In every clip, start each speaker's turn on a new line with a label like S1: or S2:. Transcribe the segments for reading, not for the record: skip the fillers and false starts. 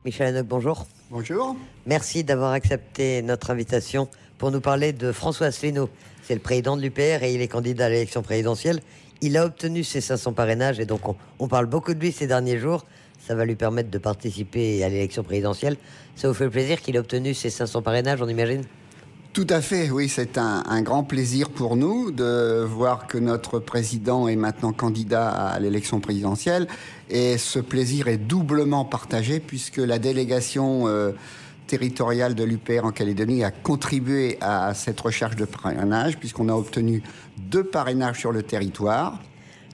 S1: Michel Hanoc, bonjour.
S2: Bonjour.
S1: Merci d'avoir accepté notre invitation pour nous parler de François Asselineau. C'est le président de l'UPR et il est candidat à l'élection présidentielle. Il a obtenu ses 500 parrainages et donc on parle beaucoup de lui ces derniers jours. Ça va lui permettre de participer à l'élection présidentielle. Ça vous fait plaisir qu'il ait obtenu ses 500 parrainages, on imagine ?
S2: Tout à fait, oui, c'est un grand plaisir pour nous de voir que notre président est maintenant candidat à l'élection présidentielle. Et ce plaisir est doublement partagé puisque la délégation territoriale de l'UPR en Calédonie a contribué à cette recherche de parrainage puisqu'on a obtenu 2 parrainages sur le territoire.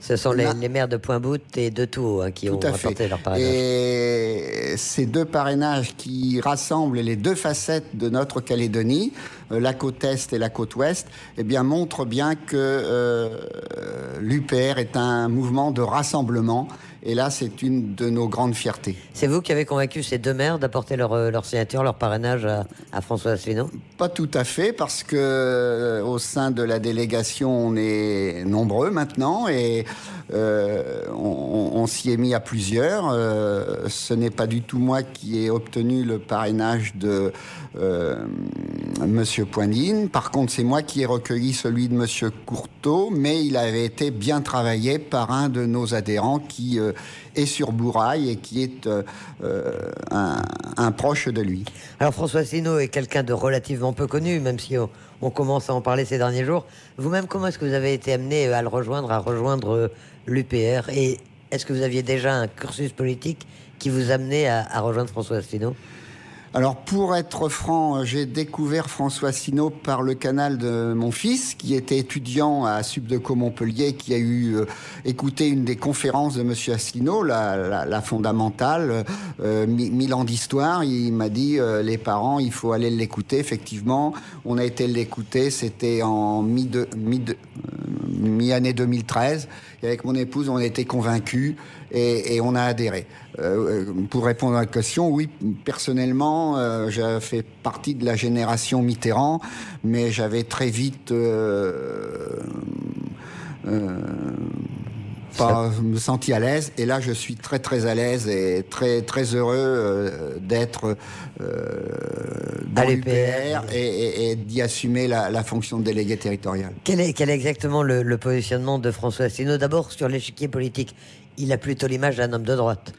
S1: Ce sont les maires de Pointe-Bout et de Tours qui ont apporté leur parrainage.
S2: Et ces 2 parrainages qui rassemblent les 2 facettes de notre Calédonie, la côte Est et la côte Ouest, eh bien, montrent bien que l'UPR est un mouvement de rassemblement. Et là, c'est une de nos grandes fiertés.
S1: C'est vous qui avez convaincu ces 2 maires d'apporter leur signature, leur parrainage à François Asselineau ?
S2: Pas tout à fait, parce que au sein de la délégation, on est nombreux maintenant et on s'y est mis à plusieurs. Ce n'est pas du tout moi qui ai obtenu le parrainage de Monsieur Poindine. Par contre, c'est moi qui ai recueilli celui de Monsieur Courteau, mais il avait été bien travaillé par un de nos adhérents qui est sur Bourail et qui est un proche de lui.
S1: Alors François Asselineau est quelqu'un de relativement peu connu, même si on commence à en parler ces derniers jours. Vous-même, comment est-ce que vous avez été amené à rejoindre l'UPR? Et est-ce que vous aviez déjà un cursus politique qui vous amenait à rejoindre François Asselineau?
S2: Alors, pour être franc, j'ai découvert François Asselineau par le canal de mon fils, qui était étudiant à Subdeco Montpellier, qui a écouté une des conférences de Monsieur Asselineau, la fondamentale, 1000 ans d'histoire. Il m'a dit, les parents, il faut aller l'écouter. Effectivement, on a été l'écouter, c'était en mi-année 2013. Et avec mon épouse, on a été convaincus et on a adhéré. Pour répondre à la question, oui, personnellement, j'ai fait partie de la génération Mitterrand, mais j'avais très vite pas me senti à l'aise. Et là, je suis très très à l'aise et très très heureux d'être dans l'UPR et d'y assumer la fonction de délégué territorial.
S1: Quel est exactement le positionnement de François Asselineau? D'abord, sur l'échiquier politique, il a plutôt l'image d'un homme de droite.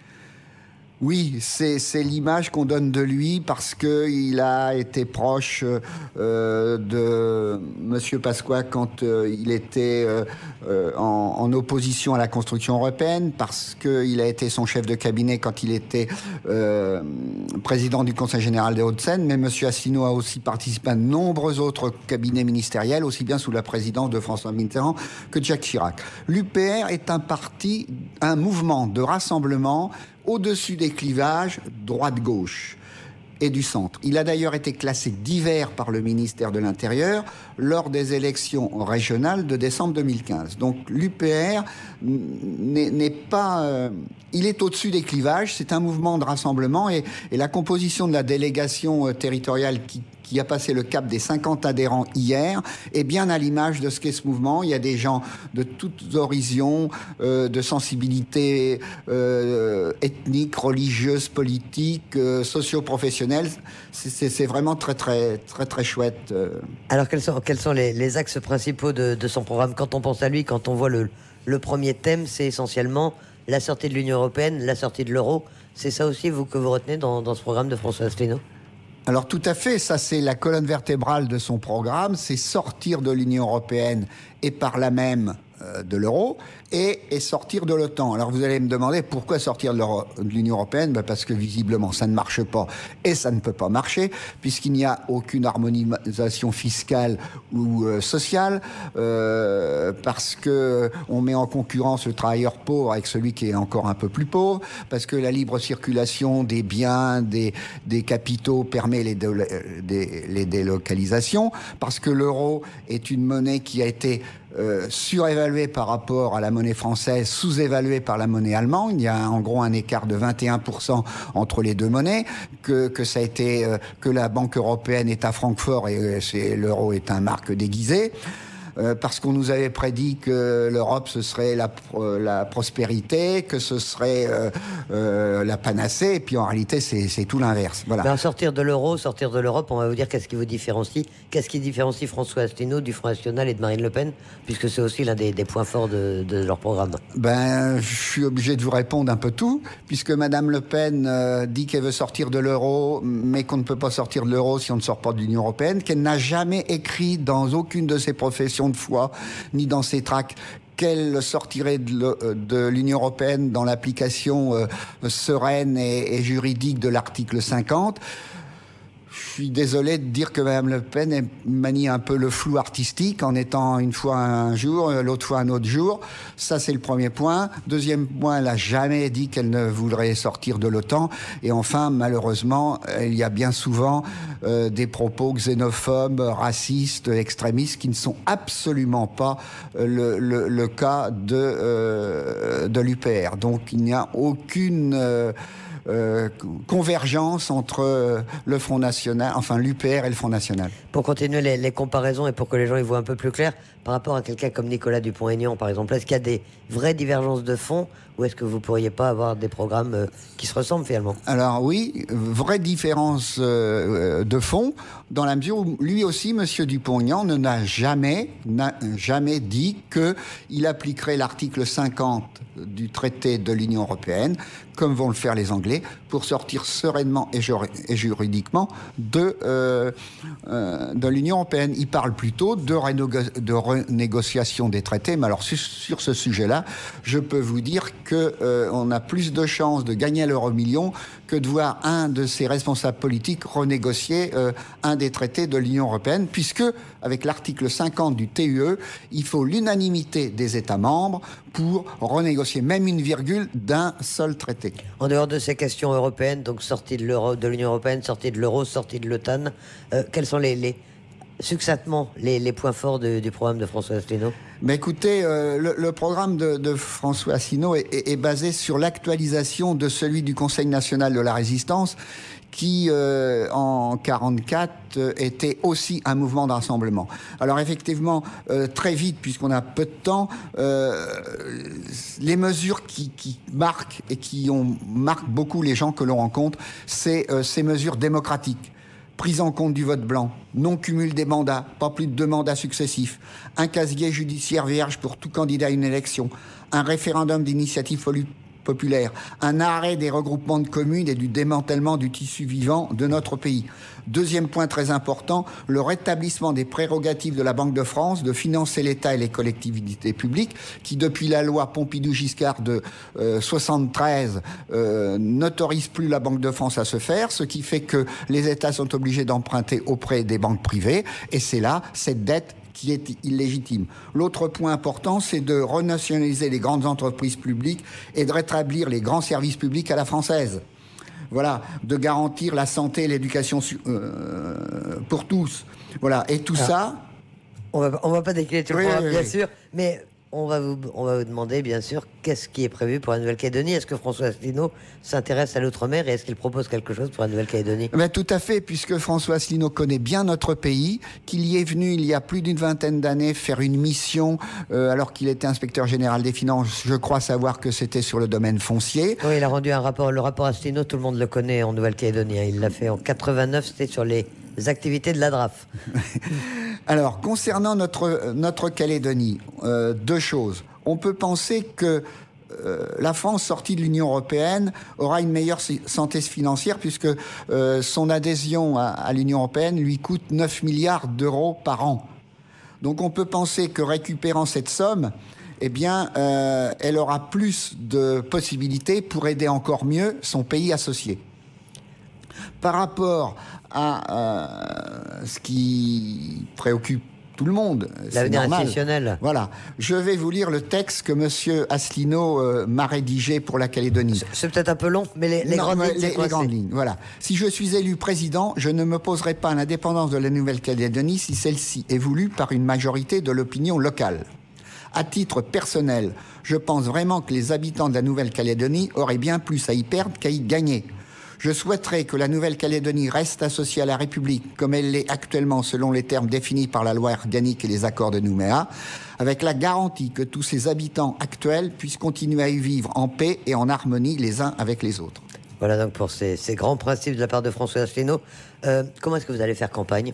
S2: Oui, c'est l'image qu'on donne de lui parce qu'il a été proche de Monsieur Pasqua quand il était en opposition à la construction européenne, parce qu'il a été son chef de cabinet quand il était président du Conseil général des Hauts-de-Seine. Mais Monsieur Asselineau a aussi participé à de nombreux autres cabinets ministériels, aussi bien sous la présidence de François Mitterrand que de Jacques Chirac. L'UPR est un mouvement de rassemblement au-dessus des clivages droite-gauche et du centre. Il a d'ailleurs été classé divers par le ministère de l'Intérieur lors des élections régionales de décembre 2015. Donc l'UPR n'est pas... il est au-dessus des clivages, c'est un mouvement de rassemblement et la composition de la délégation territoriale qui a passé le cap des 50 adhérents hier, est bien à l'image de ce qu'est ce mouvement. Il y a des gens de toutes horizons, de sensibilités ethniques, religieuses, politiques, socio-professionnelles. C'est vraiment très, très, très, très chouette.
S1: Alors, quels sont les axes principaux de son programme? Quand on pense à lui, quand on voit le premier thème, c'est essentiellement la sortie de l'Union européenne, la sortie de l'euro. C'est ça aussi, que vous retenez dans ce programme de François Asselineau?
S2: Alors tout à fait, ça c'est la colonne vertébrale de son programme, c'est sortir de l'Union européenne et par là même de l'euro et sortir de l'OTAN. Alors vous allez me demander pourquoi sortir de l'Union européenne? Parce que visiblement ça ne marche pas et ça ne peut pas marcher puisqu'il n'y a aucune harmonisation fiscale ou sociale, parce que on met en concurrence le travailleur pauvre avec celui qui est encore un peu plus pauvre, parce que la libre circulation des biens, des capitaux permet les délocalisations, parce que l'euro est une monnaie qui a été surévaluée par rapport à la monnaie française, sous-évaluée par la monnaie allemande. Il y a en gros un écart de 21% entre les deux monnaies, que ça a été que la Banque européenne est à Francfort et l'euro est un marque déguisé. parce qu'on nous avait prédit que l'Europe, ce serait la prospérité, que ce serait la panacée, et puis en réalité, c'est tout l'inverse. Voilà.
S1: Ben, sortir de l'euro, sortir de l'Europe, on va vous dire qu'est-ce qui vous différencie. Qu'est-ce qui différencie François Asselineau du Front National et de Marine Le Pen, puisque c'est aussi l'un des points forts de leur programme.
S2: Ben, je suis obligé de vous répondre un peu tout, puisque Madame Le Pen dit qu'elle veut sortir de l'euro, mais qu'on ne peut pas sortir de l'euro si on ne sort pas de l'Union européenne, qu'elle n'a jamais écrit dans aucune de ses professions de foi, ni dans ses tracts, qu'elle sortirait de l'Union européenne dans l'application sereine et juridique de l'article 50. Je suis désolé de dire que Mme Le Pen manie un peu le flou artistique en étant une fois un jour, l'autre fois un autre jour. Ça, c'est le premier point. Deuxième point, elle n'a jamais dit qu'elle ne voudrait sortir de l'OTAN. Et enfin, malheureusement, il y a bien souvent des propos xénophobes, racistes, extrémistes qui ne sont absolument pas le cas de l'UPR. Donc, il n'y a aucune convergence entre le Front National, enfin l'UPR et le Front National.
S1: Pour continuer les comparaisons et pour que les gens y voient un peu plus clair, par rapport à quelqu'un comme Nicolas Dupont-Aignan, par exemple, est-ce qu'il y a des vraies divergences de fond ou est-ce que vous ne pourriez pas avoir des programmes qui se ressemblent finalement? Alors
S2: oui, vraie différence de fond, dans la mesure où lui aussi, M. Dupont-Aignan, n'a jamais dit qu'il appliquerait l'article 50 du traité de l'Union européenne, comme vont le faire les Anglais, pour sortir sereinement et juridiquement de l'Union européenne. Il parle plutôt de renégociation des traités, mais alors sur ce sujet-là, je peux vous dire qu'on a plus de chances de gagner l'euro-million que de voir un de ses responsables politiques renégocier un des traités de l'Union européenne, puisque, avec l'article 50 du TUE, il faut l'unanimité des États membres pour renégocier même une virgule d'un seul traité. En dehors de ces questions européennes, donc sortie de l'Union européenne, sortie de l'euro, sortie de l'OTAN, quels sont succinctement les points forts du programme de François Asselineau? Mais écoutez, le programme de François Asselineau est basé sur l'actualisation de celui du Conseil national de la résistance, qui, en 1944, était aussi un mouvement de rassemblement. Alors effectivement, très vite, puisqu'on a peu de temps, les mesures qui marquent et marquent beaucoup les gens que l'on rencontre, c'est ces mesures démocratiques. Prise en compte du vote blanc, non-cumul des mandats, pas plus de 2 mandats successifs, un casier judiciaire vierge pour tout candidat à une élection, un référendum d'initiative populaire, un arrêt des regroupements de communes et du démantèlement du tissu vivant de notre pays. Deuxième point très important, le rétablissement des prérogatives de la Banque de France de financer l'État et les collectivités publiques qui, depuis la loi Pompidou-Giscard de 73, n'autorise plus la Banque de France à se faire, ce qui fait que les États sont obligés d'emprunter auprès des banques privées, et c'est là cette dette qui est illégitime. L'autre point important, c'est de renationaliser les grandes entreprises publiques et de rétablir les grands services publics à la française. Voilà, de garantir la santé et l'éducation pour tous. Voilà, et tout ça... On va pas décliner tout le programme, bien sûr, mais on va vous demander, bien sûr, qu'est-ce qui est prévu pour la Nouvelle-Calédonie. Est-ce que François Asselineau s'intéresse à l'outre-mer et est-ce qu'il propose quelque chose pour la Nouvelle-Calédonie? Tout à fait, puisque François Asselineau connaît bien notre pays, qu'il y est venu il y a plus d'une vingtaine d'années faire une mission, alors qu'il était inspecteur général des finances, je crois savoir que c'était sur le domaine foncier. Oui, il a rendu un rapport, le rapport Asselineau, tout le monde le connaît en Nouvelle-Calédonie. Il l'a fait en 89, c'était sur les activités de la DRAF. Alors, concernant notre Calédonie, 2 choses. On peut penser que la France, sortie de l'Union européenne, aura une meilleure santé financière puisque son adhésion à l'Union européenne lui coûte 9 milliards d'euros par an. Donc on peut penser que récupérant cette somme, eh bien, elle aura plus de possibilités pour aider encore mieux son pays associé. Par rapport à ce qui préoccupe tout le monde, l'avenir institutionnel. Voilà. Je vais vous lire le texte que M. Asselineau m'a rédigé pour la Calédonie. C'est peut-être un peu long, mais les grandes lignes. Les grandes lignes, voilà. Si je suis élu président, je ne m'opposerai pas à l'indépendance de la Nouvelle-Calédonie si celle-ci est voulue par une majorité de l'opinion locale. À titre personnel, je pense vraiment que les habitants de la Nouvelle-Calédonie auraient bien plus à y perdre qu'à y gagner. Je souhaiterais que la Nouvelle-Calédonie reste associée à la République comme elle l'est actuellement selon les termes définis par la loi organique et les accords de Nouméa, avec la garantie que tous ses habitants actuels puissent continuer à y vivre en paix et en harmonie les uns avec les autres.
S1: Voilà donc pour ces grands principes de la part de François Asselineau. Comment est-ce que vous allez faire campagne?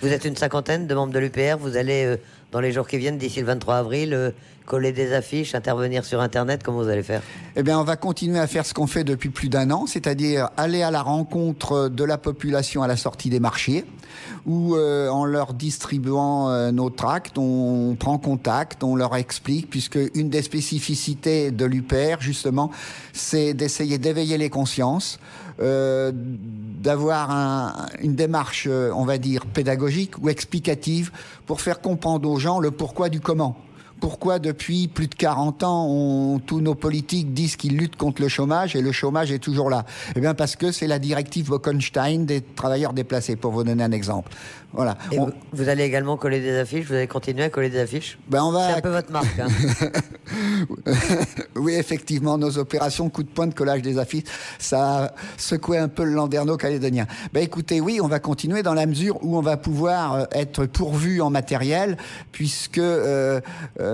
S1: Vous êtes une cinquantaine de membres de l'UPR. Vous allez, dans les jours qui viennent, d'ici le 23 avril, coller des affiches, intervenir sur Internet. Comment vous allez faire?
S2: Eh bien, on va continuer à faire ce qu'on fait depuis plus d'un an, c'est-à-dire aller à la rencontre de la population à la sortie des marchés, où en leur distribuant nos tracts, on prend contact, on leur explique, puisque une des spécificités de l'UPR, justement, c'est d'essayer d'éveiller les consciences, d'avoir une démarche, on va dire, pédagogique ou explicative pour faire comprendre aux gens le pourquoi du comment. Pourquoi depuis plus de 40 ans, tous nos politiques disent qu'ils luttent contre le chômage et le chômage est toujours là? Eh bien parce que c'est la directive Bolkestein des travailleurs déplacés, pour vous donner un exemple. Voilà.
S1: Et vous allez également coller des affiches? Vous allez continuer à coller des affiches? C'est un peu votre marque. Hein.
S2: Oui, effectivement, nos opérations coup de poing de collage des affiches, ça a secoué un peu le landerneau calédonien. Écoutez, oui, on va continuer dans la mesure où on va pouvoir être pourvu en matériel, puisque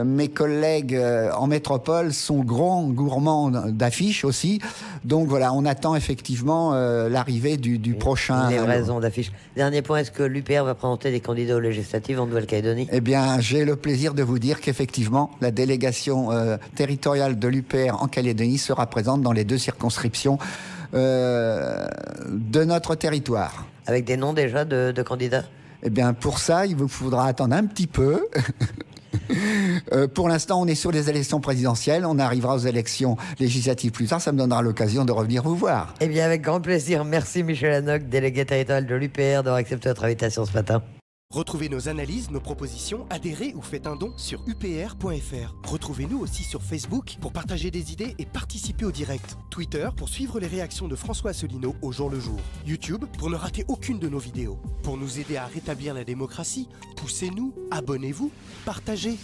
S2: mes collègues en métropole sont grands gourmands d'affiches aussi. Donc voilà, on attend effectivement l'arrivée du prochain...
S1: Livraison d'affiches. Dernier point, est-ce que l'UPR va présenter des candidats aux législatives en Nouvelle-Calédonie?
S2: Eh bien, j'ai le plaisir de vous dire qu'effectivement, la délégation territoriale de l'UPR en Calédonie sera présente dans les 2 circonscriptions de notre territoire.
S1: Avec des noms déjà de candidats?
S2: Eh bien, pour ça, il vous faudra attendre un petit peu. Pour l'instant, on est sur les élections présidentielles. On arrivera aux élections législatives plus tard. Ça me donnera l'occasion de revenir vous voir.
S1: Eh bien, avec grand plaisir. Merci Michel Hanoc, délégué territorial de l'UPR, d'avoir accepté notre invitation ce matin.
S3: Retrouvez nos analyses, nos propositions, adhérez ou faites un don sur upr.fr. Retrouvez-nous aussi sur Facebook pour partager des idées et participer au direct. Twitter pour suivre les réactions de François Asselineau au jour le jour. YouTube pour ne rater aucune de nos vidéos. Pour nous aider à rétablir la démocratie, poussez-nous, abonnez-vous, partagez.